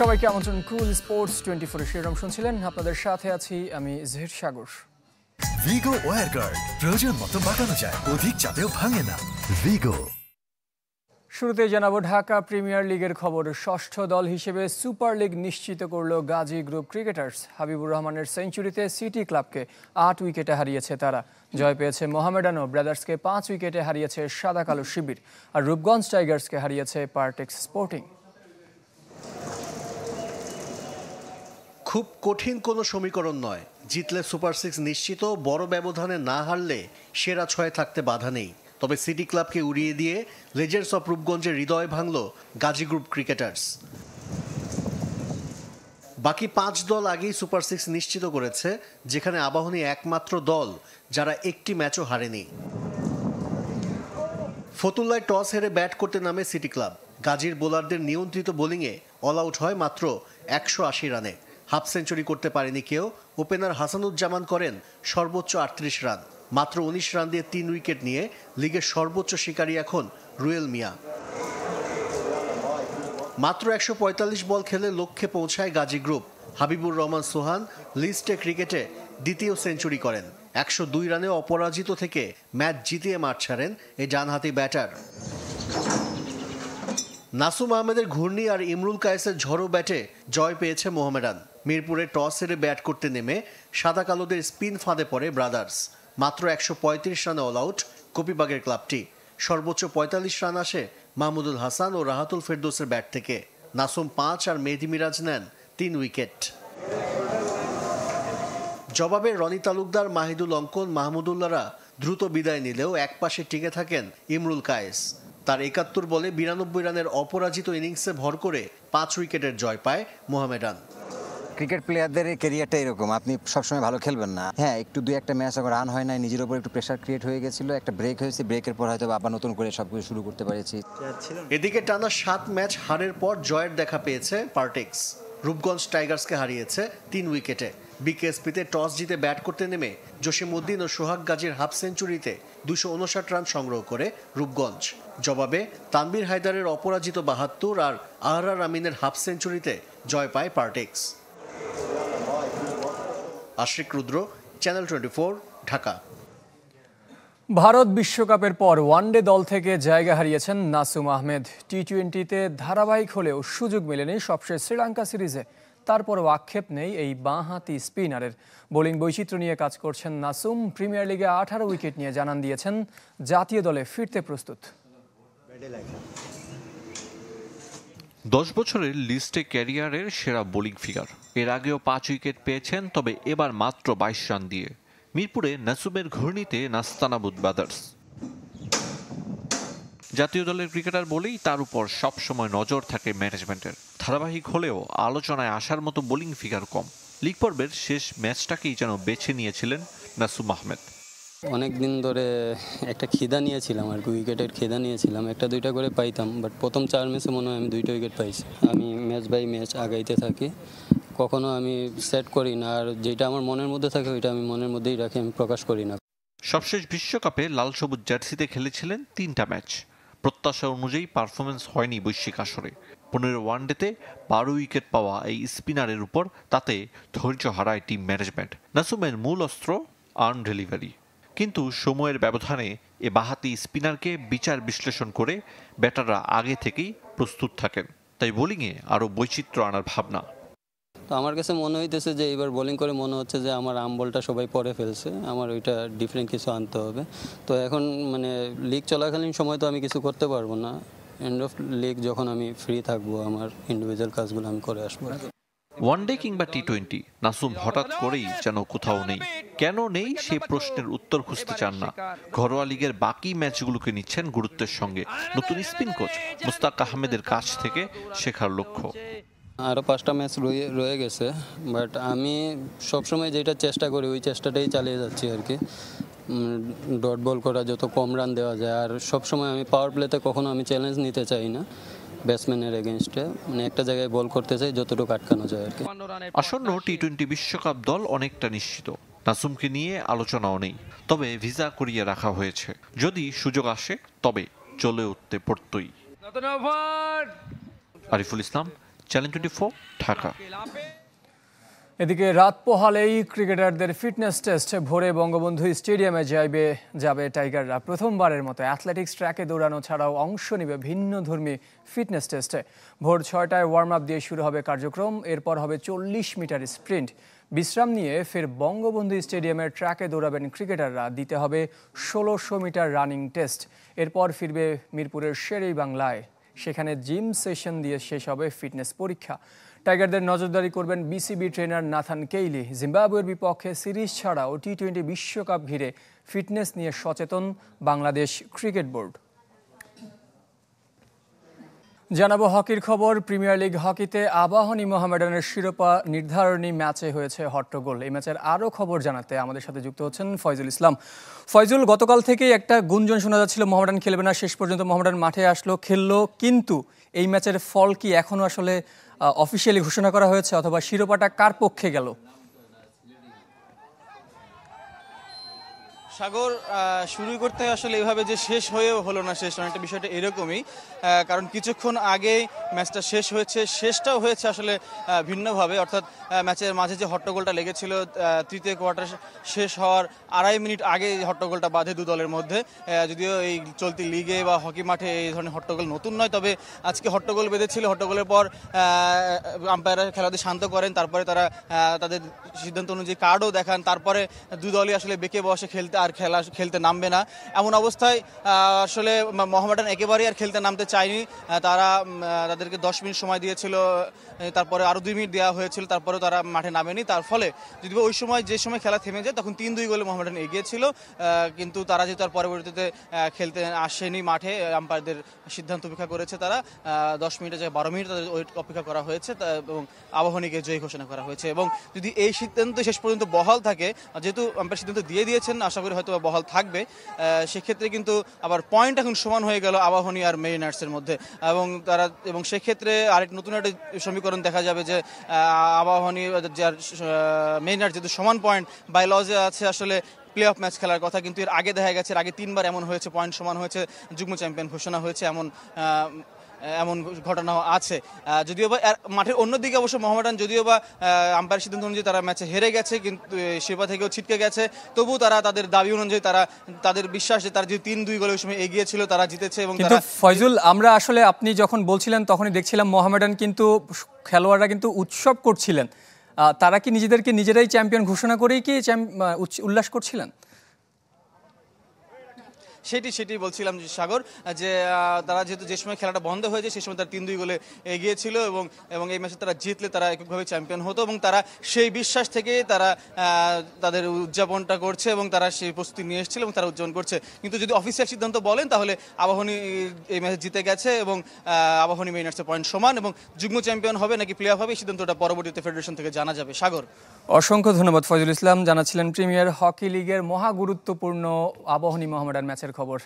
সবাইকে আমন্ত্রণ কুল স্পোর্টস 24 শিরোনাম শুনছিলেন। আপনাদের সাথে আছি আমি জহির সাগর। ভিগো ওয়্যার গার্ড প্রয়োজন মতো বাঁকানো যায়, অধিক চাপেও ভাঙে না। ভিগো। শুরুতে জানাবো ঢাকা প্রিমিয়ার লিগের খবর। ষষ্ঠ দল হিসেবে সুপার লিগ নিশ্চিত করল গাজী গ্রুপ ক্রিকেটার্স। হাবিবুর রহমানের সেঞ্চুরিতে সিটি ক্লাবকে 8 উইকেটে হারিয়েছে তারা। জয় পেয়েছে মোহামেডান ও ব্রাদার্সকে 5 উইকেটে হারিয়েছে সাদা কালো শিবির, আর রূপগঞ্জ টাইগার্সকে হারিয়েছে পার্টেক্স স্পোর্টিং। খুব কঠিন কোনো সমীকরণ নয়, জিতলে সুপার 6 নিশ্চিত, বড় ব্যবধানে না হারলে সেরা 6 থাকতে বাধা নেই। তবে সিটি ক্লাবকে উড়িয়ে দিয়ে লেজেন্ডস অফ রূপগঞ্জের হৃদয় ভাঙল গাজী গ্রুপ ক্রিকেটার্স। বাকি 5 দল আগেই সুপার 6 নিশ্চিত করেছে, যেখানে আবাহনী একমাত্র দল যারা একটি ম্যাচও হারেনি। ফতুল্লায় টস হেরে ব্যাট করতে নামে সিটি ক্লাব। গাজীর বোলারদের নিয়ন্ত্রিত বোলিংয়ে অল আউট হয় মাত্র 180 রানে। হাফ সেঞ্চুরি করতে পারেনি কেউ। ওপেনার হাসানুজ্জামান করেন সর্বোচ্চ 38 রান। মাত্র 19 রান দিয়ে 3 উইকেট নিয়ে লিগের সর্বোচ্চ শিকারী এখন রুয়েল মিয়া। মাত্র 145 বল খেলে লক্ষ্যে পৌঁছায় গাজী গ্রুপ। হাবিবুর রহমান সোহান লিস্টে ক্রিকেটে দ্বিতীয় সেঞ্চুরি করেন। 102 রানে অপরাজিত থেকে ম্যাচ জিতিয়ে মাঠ ছাড়েন এই ডানহাতি ব্যাটার। নাসুম আহমেদের ঘূর্ণি আর ইমরুল কায়েসের ঝড়ো ব্যাটে জয় পেয়েছে মোহামেডান। মিরপুরে টস হেরে ব্যাট করতে নেমে সাদা কালোদের স্পিন ফাঁদে পড়ে ব্রাদার্স। মাত্র 135 রানে অল আউট কপিবাগের ক্লাবটি। সর্বোচ্চ 45 রান আসে মাহমুদুল হাসান ও রাহাতুল ফেরদৌসের ব্যাট থেকে। নাসুম 5 আর মেহেদী মিরাজ নেন 3 উইকেট। জবাবে রনি তালুকদার, মাহিদুল অঙ্কন, মাহমুদুল্লাহরা দ্রুত বিদায় নিলেও একপাশে টিকে থাকেন ইমরুল কায়েস। তার 71 বলে 92 রানের অপরাজিত ইনিংসে ভর করে 5 উইকেটের জয় পায় মোহামেডান। ক্রিকেট প্লেয়ারদের ক্যারিয়ারটা এরকম, আপনি সবসময় ভালো খেলবেন না। হ্যাঁ, একটু 2-1 ম্যাচ যখন রান হয় না, নিজের উপর একটু প্রেশার ক্রিয়েট হয়ে গেছিল, একটা ব্রেক হয়েছে, ব্রেকের পর হয়তো আবার নতুন করে সবকিছু শুরু করতে পেরেছি। এদিকে টানা 7 ম্যাচ হারের পর জয়ের দেখা পেয়েছে পার্টেক্স। রূপগঞ্জ টাইগার্সকে হারিয়েছে 3 উইকেটে। বিকেএসপিতে টস জিতে ব্যাট করতে নেমে জসিমউদ্দিন ও সোহাগ গাজীর হাফ সেঞ্চুরিতে 259 রান সংগ্রহ করে রূপগঞ্জ। জবাবে তানভীর হায়দারের অপরাজিত 72 আর আহরার আমিনের হাফ সেঞ্চুরিতে জয় পায় পার্টেক্স। আশিক রুদ্র, চ্যানেল 24, ঢাকা। ভারত বিশ্বকাপের পর ওয়ানডে দল থেকে জায়গা হারিয়েছেন নাসুম আহমেদ। টি-20তে ধারাবাহিক হলেও সুযোগ মেলেনি সবশেষ শ্রীলঙ্কা সিরিজে। তারপরও আক্ষেপ নেই এই বাঁহাতি স্পিনারের। বোলিং বৈচিত্র্য নিয়ে কাজ করছেন নাসুম। প্রিমিয়ার লিগে 18 উইকেট নিয়ে জানান দিয়েছেন জাতীয় দলে ফিরতে প্রস্তুত। 10 বছরের লিস্টে ক্যারিয়ারের সেরা বোলিং ফিগার। এর আগেও 5 উইকেট পেয়েছেন, তবে এবার মাত্র 22 রান দিয়ে। মিরপুরে নাসুমের ঘূর্ণিতে নাস্তানাবুদ ব্রাদার্স। জাতীয় দলের ক্রিকেটার বলেই তার উপর সবসময় নজর থাকে ম্যানেজমেন্টের। ধারাবাহিক হলেও আলোচনায় আসার মতো বোলিং ফিগার কম। লিগ পর্বের শেষ ম্যাচটাকেই যেন বেছে নিয়েছিলেন নাসুম আহমেদ। অনেক দিন ধরে একটা খিদা নিয়েছিলাম আর কি, উইকেটের খিদা নিয়েছিলাম। 1-2টা করে পাইতাম, বাট প্রথম 4 ম্যাচে মনে হয় আমি 2টা উইকেট পাইছি। আমি ম্যাচ বাই ম্যাচ আগাইতে থাকি, কখনো আমি সেট করি না, আর যেটা আমার মনের মধ্যে থাকে ওইটা আমি মনের মধ্যেই রাখি, আমি প্রকাশ করি না। সবশেষ বিশ্বকাপে লাল সবুজ জার্সিতে খেলেছিলেন 3টা ম্যাচ। প্রত্যাশা অনুযায়ী পারফরমেন্স হয়নি বৈশ্বিক আসরে। 15 ওয়ানডেতে 12 উইকেট পাওয়া এই স্পিনারের উপর তাতে ধৈর্য হারায় টিম ম্যানেজমেন্ট। নাসুমের মূল অস্ত্র আর্ন ডেলিভারি, কিন্তু সময়ের ব্যবধানে এ বাঁহাতি স্পিনারকে বিচার বিশ্লেষণ করে ব্যাটাররা আগে থেকেই প্রস্তুত থাকেন। তাই বোলিংয়ে আরও বৈচিত্র্য আনার ভাবনা। তো আমার কাছে মনে হইতেছে যে এবার বোলিং করে মনে হচ্ছে যে আমার বলটা সবাই পরে ফেলছে, আমার ওইটা ডিফারেন্ট কিছু আনতে হবে। তো এখন মানে লিগ চলাকালীন সময় তো আমি কিছু করতে পারবো না। এন্ড অফ লিগ যখন আমি ফ্রি থাকবো, আমার ইন্ডিভিজুয়াল কাজগুলো আমি করে আসবো। ওয়ানডে কিংবা টি-20 নাসুম হঠাৎ করেই যেন কোথাও নেই। কেন নেই সেই প্রশ্নের উত্তর খুঁজতে চান না। ঘরোয়া লিগের বাকি ম্যাচগুলোকে নিচ্ছেন গুরুত্বের সঙ্গে। নতুন স্পিন কোচ মুস্তাক আহমেদের কাছ থেকে শেখার লক্ষ্য। আরও 5টা ম্যাচ রয়ে গেছে, বাট আমি সবসময় যেটা চেষ্টা করি ওই চেষ্টাটাই চালিয়ে যাচ্ছি আর কি। ডট বল করা, যত কম রান দেওয়া যায়। আর সবসময় আমি পাওয়ার প্লেতে কখনো আমি চ্যালেঞ্জ নিতে চাই না ব্যাটসম্যানের এগেনস্টে, মানে একটা জায়গায় বল করতে চাই যতটুকু আটকানো যায় আর কি। আসন্ন টি-20 বিশ্বকাপ দল অনেকটা নিশ্চিত। নাসুমকে নিয়ে আলোচনাও নেই, তবে ভিসা করিয়ে রাখা হয়েছে। যদি সুযোগ আসে তবে চলে উঠতে পড়তই। আরিফুল ইসলাম, চ্যানেল 24, ঢাকা। এদিকে রাত পোহালেই ক্রিকেটারদের ফিটনেস টেস্ট ভোরে বঙ্গবন্ধু স্টেডিয়ামে যাবে টাইগাররা। প্রথমবারের মতো অ্যাথলেটিক্স ট্র্যাকে দৌড়ানো ছাড়াও অংশ নেবে ভিন্নধর্মী ফিটনেস টেস্টে। ভোর 6টায় ওয়ার্ম আপ দিয়ে শুরু হবে কার্যক্রম, এরপর হবে 40 মিটার স্প্রিন্ট। বিশ্রাম নিয়ে ফের বঙ্গবন্ধু স্টেডিয়ামের ট্র্যাকে দৌড়াবেন ক্রিকেটাররা। দিতে হবে 1600 মিটার রানিং টেস্ট। এরপর ফিরবে মিরপুরের শেরেবাংলায়, সেখানে জিম সেশন দিয়ে শেষ হবে ফিটনেস পরীক্ষা। টাইগারদের নজরদারি করবেন বিসিবি ট্রেনার নাথান কেইলি। জিম্বাবুয়ের বিপক্ষে সিরিজ ছাড়াও টি-20 বিশ্বকাপ ঘিরে ফিটনেস নিয়ে সচেতন বাংলাদেশ ক্রিকেট বোর্ড। জানাবো হকির খবর। প্রিমিয়ার লিগ হকিতে আবাহনী মোহামেডানের শিরোপা নির্ধারণী ম্যাচে হয়েছে হট্টগোল। এই ম্যাচের আরও খবর জানাতে আমাদের সাথে যুক্ত হচ্ছেন ফয়জুল ইসলাম। ফয়জুল, গতকাল থেকেই একটা গুঞ্জন শোনা যাচ্ছিল মোহামেডান খেলবে না, শেষ পর্যন্ত মোহামেডান মাঠে আসলো, খেললো, কিন্তু এই ম্যাচের ফল কি এখনও আসলে অফিসিয়ালি ঘোষণা করা হয়েছে, অথবা শিরোপাটা কার পক্ষে গেল? সাগর, শুরু করতে আসলে এভাবে যে শেষ হয়েও হলো না শেষ, অনেকটা বিষয়টা এরকমই। কারণ কিছুক্ষণ আগেই ম্যাচটা শেষ হয়েছে, শেষটাও হয়েছে আসলে ভিন্নভাবে। অর্থাৎ ম্যাচের মাঝে যে হট্টগোলটা লেগেছিল তৃতীয় কোয়ার্টার শেষ হওয়ার 2.5 মিনিট আগে হট্টগোলটা বাঁধে দু দলের মধ্যে। যদিও এই চলতি লিগে বা হকি মাঠে এই ধরনের হট্টগোল নতুন নয়, তবে আজকে হট্টগোল বেঁধেছিল। হট্টগোলের পর আম্পায়াররা খেলাতে শান্ত করেন, তারপরে তারা তাদের সিদ্ধান্ত অনুযায়ী কার্ডও দেখান। তারপরে দু দলই আসলে বেঁকে বসে খেলতে নামবে না, এমন অবস্থায় আসলে মোহামেডান একেবারেই আর খেলতে নামতে চায়নি। তাদেরকে 10 মিনিট সময় দিয়েছিল, তারপরে আরও 2 মিনিট দেওয়া হয়েছিল, তারপরে তারা মাঠে নামেনি। তার ফলে যদি ওই সময় যে সময় খেলা থেমে যায় তখন 3-2 গোলে মোহামেডান এগিয়ে ছিল, কিন্তু তারা যেহেতু আর পরবর্তীতে খেলতে আসেনি মাঠে, আম্পায়ারদের সিদ্ধান্ত অপেক্ষা করেছে। তারা 10 মিনিটের জায়গায় 12 মিনিট তাদের অপেক্ষা করা হয়েছে এবং আবাহনীকে জয়ী ঘোষণা করা হয়েছে। এবং যদি এই সিদ্ধান্ত শেষ পর্যন্ত বহাল থাকে, যেহেতু আম্পায়ার সিদ্ধান্ত দিয়ে দিয়েছেন, আশা করি হয়তো বহাল থাকবে, সেক্ষেত্রে কিন্তু আবার পয়েন্ট এখন সমান হয়ে গেল আবাহনী আর মেরিনার্সের মধ্যে। এবং সেক্ষেত্রে আরেক নতুন একটা সমীকরণ দেখা যাবে যে আবাহনী যার মেরিনার্স যেহেতু সমান পয়েন্ট, বাই লজে আছে আসলে প্লে অফ ম্যাচ খেলার কথা, কিন্তু এর আগে দেখা গেছে, এর আগে 3বার এমন হয়েছে, পয়েন্ট সমান হয়েছে, যুগ্ম চ্যাম্পিয়ন ঘোষণা হয়েছে, এমন ঘটনাও আছে। যদিও বা মাঠের অন্যদিকে অবশ্য মোহামেডান যদিও বা আম্পায়ার সিদ্ধান্ত অনুযায়ী তারা ম্যাচে হেরে গেছে, কিন্তু শিরোপা থেকেও ছিটকে গেছে, তবু তারা তাদের দাবি অনুযায়ী তাদের বিশ্বাস যে তারা যে 3-2 গোলে ওই সময় এগিয়ে ছিল, তারা জিতেছে। এবং কিন্তু ফয়জুল, আমরা আসলে আপনি যখন বলছিলেন তখনই দেখছিলাম মোহামেডান কিন্তু খেলোয়াড়রা কিন্তু উৎসব করছিলেন। তারা কি নিজেদেরকে নিজেরাই চ্যাম্পিয়ন ঘোষণা করেই কি উল্লাস করছিলেন? সেটি বলছিলাম সাগর, যে তারা যেহেতু যে সময় খেলাটা বন্ধ হয়েছে সেই সময় তারা 3-2 গোলে এগিয়ে ছিল এবং এই ম্যাচে তারা জিতলে তারা এককভাবে চ্যাম্পিয়ন হতো, এবং তারা সেই বিশ্বাস থেকে তারা তাদের উদযাপনটা করছে এবং তারা সেই প্রস্তুতি নিয়ে এসেছিল এবং তারা উদযাপন করছে। কিন্তু যদি অফিসিয়াল সিদ্ধান্ত বলেন তাহলে আবাহনী এই ম্যাচে জিতে গেছে এবং আবাহনী মেরিনার্সের পয়েন্ট সমান, এবং যুগ্ম চ্যাম্পিয়ন হবে নাকি প্লে অফ হবে এই সিদ্ধান্তটা পরবর্তীতে ফেডারেশন থেকে জানা যাবে। সাগর, অসংখ্য ধন্যবাদ ফয়জুল ইসলাম, জানাচ্ছিলেন প্রিমিয়ার হকি লিগের মহা গুরুত্বপূর্ণ আবাহনী মোহামেডান ম্যাচের খবর।